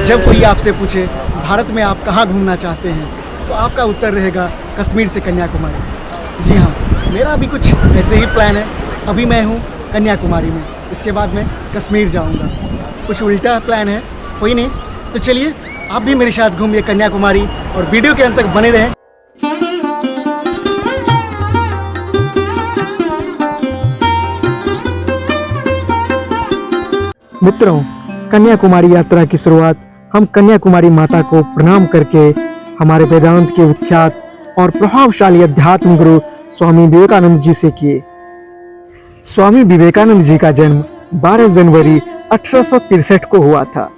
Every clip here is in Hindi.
जब कोई आपसे पूछे भारत में आप कहाँ घूमना चाहते हैं तो आपका उत्तर रहेगा कश्मीर से कन्याकुमारी। जी हाँ, मेरा अभी कुछ ऐसे ही प्लान है। अभी मैं हूँ कन्याकुमारी में, इसके बाद मैं कश्मीर जाऊँगा। कुछ उल्टा प्लान है, कोई नहीं। तो चलिए आप भी मेरे साथ घूमिए कन्याकुमारी और वीडियो के अंत तक बने रहें। मित्रों, कन्याकुमारी यात्रा की शुरुआत हम कन्याकुमारी माता को प्रणाम करके हमारे वेदांत के विख्यात और प्रभावशाली अध्यात्म गुरु स्वामी विवेकानंद जी से किए। स्वामी विवेकानंद जी का जन्म 12 जनवरी 1863 को हुआ था।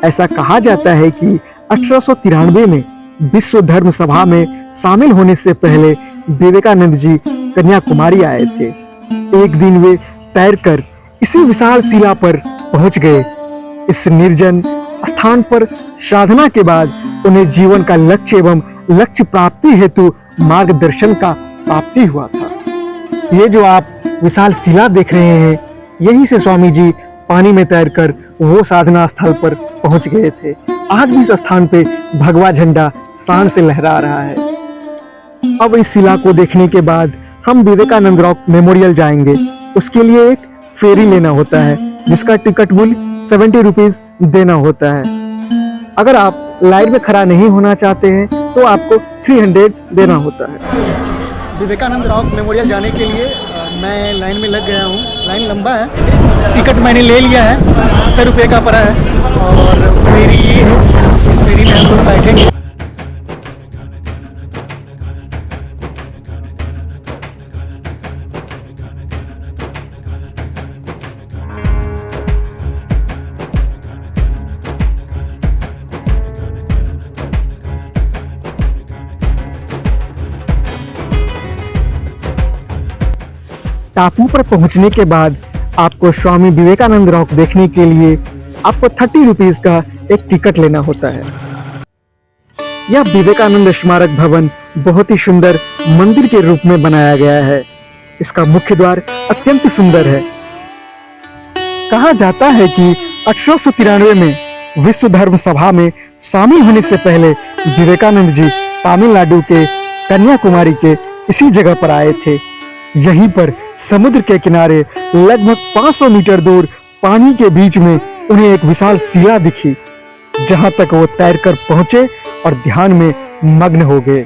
ऐसा कहा जाता है कि 1893 में विश्व धर्म सभा में शामिल होने से पहले विवेकानंद जी कन्याकुमारी आए थे। एक दिन वे तैरकर इसी विशाल शिला पर पहुंच गए। इस निर्जन स्थान पर साधना के बाद उन्हें जीवन का लक्ष्य एवं लक्ष्य प्राप्ति हेतु मार्गदर्शन का प्राप्ति हुआ था। ये जो आप विशाल शिला देख रहे हैं, यहीं से स्वामी जी पानी में तैरकर वो साधना स्थल पर पहुंच गए थे। आज भी इस स्थान पे भगवा झंडा शान से लहरा रहा है। अब इस शिला को देखने के बाद हम विवेकानंद रॉक मेमोरियल जाएंगे। उसके लिए एक फेरी लेना होता है, जिसका टिकट मूल्य 70 रुपीज देना होता है। अगर आप लाइन में खड़ा नहीं होना चाहते हैं तो आपको 300 देना होता है। विवेकानंद रॉक मेमोरियल जाने के लिए मैं लाइन में लग गया हूँ। लाइन लंबा है। टिकट मैंने ले लिया है, 70 रुपये का पड़ा है। और फेरी ये है, इस फेरी में हम लोग बैठेंगे। टापू पर पहुंचने के बाद आपको स्वामी विवेकानंद रॉक देखने के लिए आपको 30 रुपीज का एक टिकट लेना होता है। यह विवेकानंद स्मारक भवन बहुत ही सुंदर मंदिर के रूप में बनाया गया है। इसका मुख्य द्वार अत्यंत सुंदर है। कहा जाता है कि 1893 में विश्व धर्म सभा में शामिल होने से पहले विवेकानंद जी तमिलनाडु के कन्याकुमारी के इसी जगह पर आए थे। यहीं पर समुद्र के किनारे लगभग 500 मीटर दूर पानी के बीच में उन्हें एक विशाल शिला दिखी, जहां तक वो तैरकर पहुंचे और ध्यान में मग्न हो गए।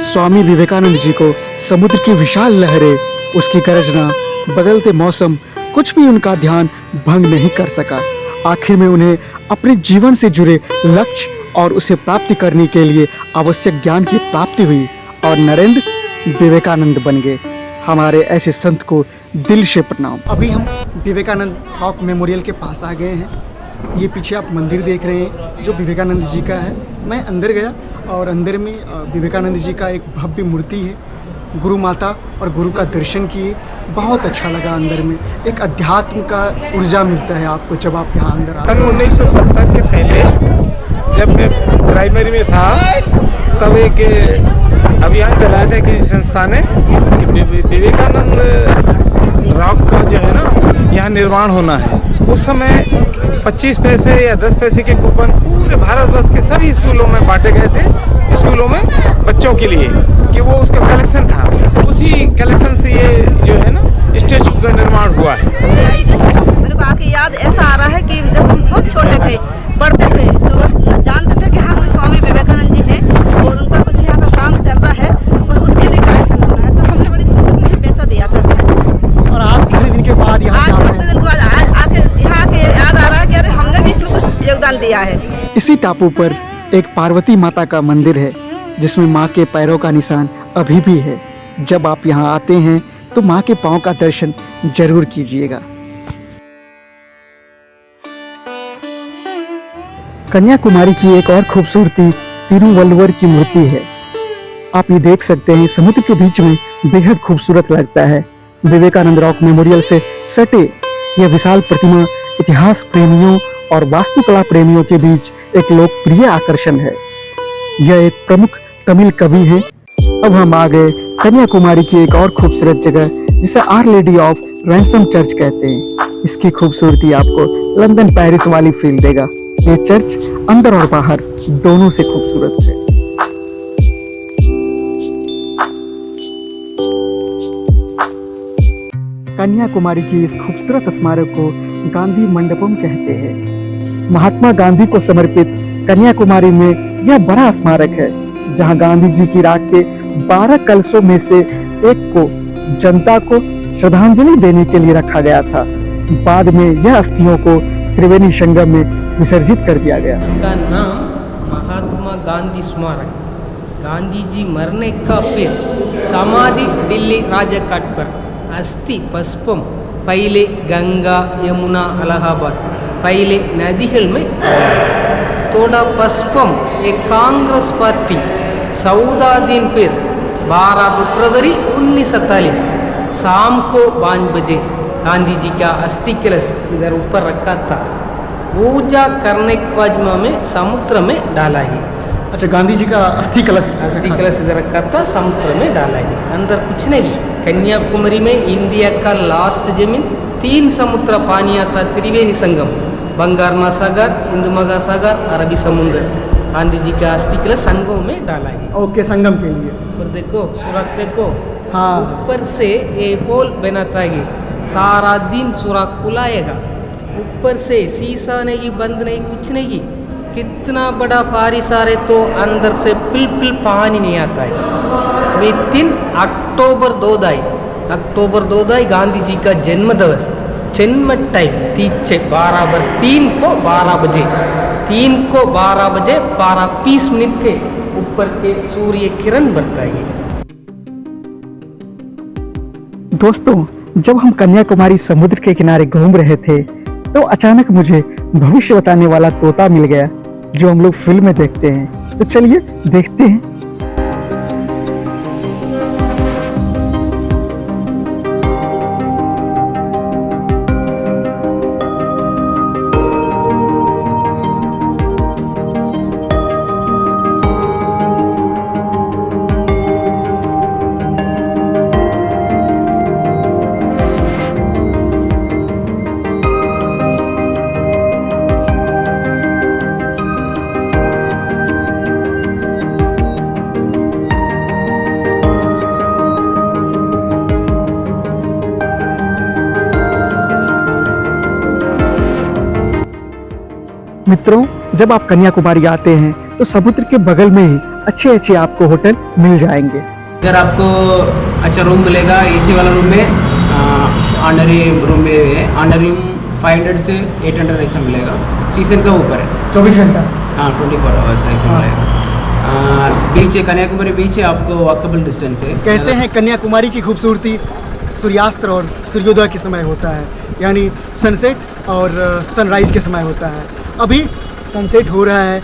स्वामी विवेकानंद जी को समुद्र की विशाल लहरें, उसकी गर्जना, बदलते मौसम, कुछ भी उनका ध्यान भंग नहीं कर सका। आखिर में उन्हें अपने जीवन से जुड़े लक्ष्य और उसे प्राप्ति करने के लिए आवश्यक ज्ञान की प्राप्ति हुई और नरेंद्र विवेकानंद बन गए। हमारे ऐसे संत को दिल से प्रणाम। अभी हम विवेकानंद रॉक मेमोरियल के पास आ गए हैं। ये पीछे आप मंदिर देख रहे हैं जो विवेकानंद जी का है। मैं अंदर गया और अंदर में विवेकानंद जी का एक भव्य मूर्ति है। गुरु माता और गुरु का दर्शन किए, बहुत अच्छा लगा। अंदर में एक अध्यात्म का ऊर्जा मिलता है आपको जब आप यहाँ अंदर आते हैं। 1970 के पहले जब मैं प्राइमरी में था तब एक अभियान चलाया था किसी संस्था ने कि विवेकानंद रॉक का जो है ना यहाँ निर्माण होना है। उस समय 25 पैसे या 10 पैसे के कूपन पूरे भारतवर्ष के सभी स्कूलों में बांटे गए थे, स्कूलों में बच्चों के लिए, कि वो उसका कलेक्शन था। उसी कलेक्शन से ये जो है ना स्टैचू का निर्माण हुआ है। मेरे को आके याद ऐसा आ रहा है कि जब हम बहुत छोटे थे, पढ़ते थे, तो बस जानते थे कि हाँ कोई स्वामी विवेकानंद जी हैं और उनका कुछ यहाँ पे काम चल रहा है और उसके लिए कलेक्शन होना है। तो हमने बड़ी खुशी पैसा दिया था। और आज कितने दिन के बाद यहाँ कितने दिन के बाद आज यहाँ आके याद आ रहा है कि अरे हमने भी इसमें कुछ योगदान दिया है। इसी टापू पर एक पार्वती माता का मंदिर है, जिसमें माँ के पैरों का निशान अभी भी है। जब आप यहाँ आते हैं तो माँ के पाँव का दर्शन जरूर कीजिएगा। कन्याकुमारी की एक और खूबसूरती तिरुवल्लुवर की मूर्ति है। आप ये देख सकते हैं, समुद्र के बीच में बेहद खूबसूरत लगता है। विवेकानंद रॉक मेमोरियल से सटे यह विशाल प्रतिमा इतिहास प्रेमियों और वास्तुकला प्रेमियों के बीच एक लोकप्रिय आकर्षण है। यह एक प्रमुख तमिल कवि हैं। अब हम आ गए कन्याकुमारी की एक और खूबसूरत जगह, जिसे Our Lady of Ransom Church कहते हैं। इसकी खूबसूरती आपको लंदन पेरिस वाली फील देगा। ये चर्च अंदर और बाहर दोनों से खूबसूरत है। कन्याकुमारी की इस खूबसूरत स्मारक को गांधी मंडपम कहते हैं। महात्मा गांधी को समर्पित कन्याकुमारी में यह बड़ा स्मारक है, जहां गांधी जी की राख के 12 कलशों में से एक को जनता को श्रद्धांजलि देने के लिए रखा गया था। बाद में यह अस्थियों को त्रिवेणी संगम में विसर्जित कर दिया गया। इसका नाम महात्मा गांधी स्मारक। गांधी जी मरने का फिर समाधि दिल्ली राजघाट पर अस्थि पस्पम पहले गंगा यमुना इलाहाबाद पहले नदिகள் में थोड़ा पस्पम एक कांग्रेस पार्टी 14 दिन फिर 12 फरवरी 1947 शाम को 5 बजे गांधी जी का अस्थि कलश इधर ऊपर रखा था। पूजा करने के बाद में समुद्र में डाला है। अच्छा, गांधी जी का अस्थि कलश इधर रखा था, समुद्र में डाला है। अंदर कुछ नहीं। कन्याकुमारी में इंडिया का लास्ट जमीन 3 समुद्र पानी आता, त्रिवेणी संगम, बंगाल महासागर, हिंद महासागर, अरबी समुद्र। गांधी जी का अस्थि कलश संगम में डाला है। ओके, संगम के लिए। ऊपर देखो, सुराख देखो। हाँ, ऊपर से ये पोल बनाता है, सारा दिन सुराख खुलाएगा। ऊपर से शीशा नहीं, बंद नहीं, कुछ नहीं। कितना बड़ा बारिश आ रहे तो अंदर से बिल्कुल पानी नहीं आता है। विदिन अक्टूबर 2 गांधी जी का जन्म दिवस, जन्म टाइम 3 को 12 बजे 12:20 के ऊपर के सूर्य किरण बरता है। दोस्तों, जब हम कन्याकुमारी समुद्र के किनारे घूम रहे थे तो अचानक मुझे भविष्य बताने वाला तोता मिल गया, जो हम लोग फिल्म में देखते हैं। तो चलिए देखते हैं। मित्रों, जब आप कन्याकुमारी आते हैं तो समुद्र के बगल में ही अच्छे आपको होटल मिल जाएंगे। इधर आपको अच्छा रूम मिलेगा, एसी वाला रूम में। अंडर रूम में अंडर रूम 500 से 800 ऐसा मिलेगा। सीजन का ऊपर है, 24 घंटा। हाँ, 24 आवर्स ऐसा मिलेगा। बीच है, कन्याकुमारी बीच है, आपको वॉकेबल डिस्टेंस है। कहते हैं कन्याकुमारी की खूबसूरती सूर्यास्त और सूर्योदय के समय होता है, यानी सनसेट और सनराइज के समय होता है। अभी सनसेट हो रहा है।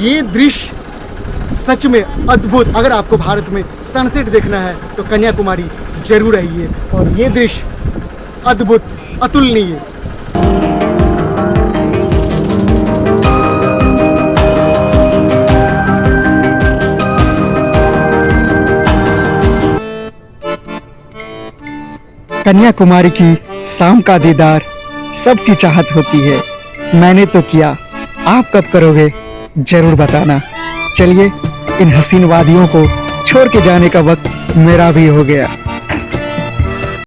ये दृश्य सच में अद्भुत। अगर आपको भारत में सनसेट देखना है तो कन्याकुमारी जरूर आइए, और ये दृश्य अद्भुत, अतुलनीय। कन्याकुमारी की शाम का दीदार सबकी चाहत होती है। मैंने तो किया, आप कब करोगे जरूर बताना। चलिए, इन हसीन वादियों को छोड़ के जाने का वक्त मेरा भी हो गया।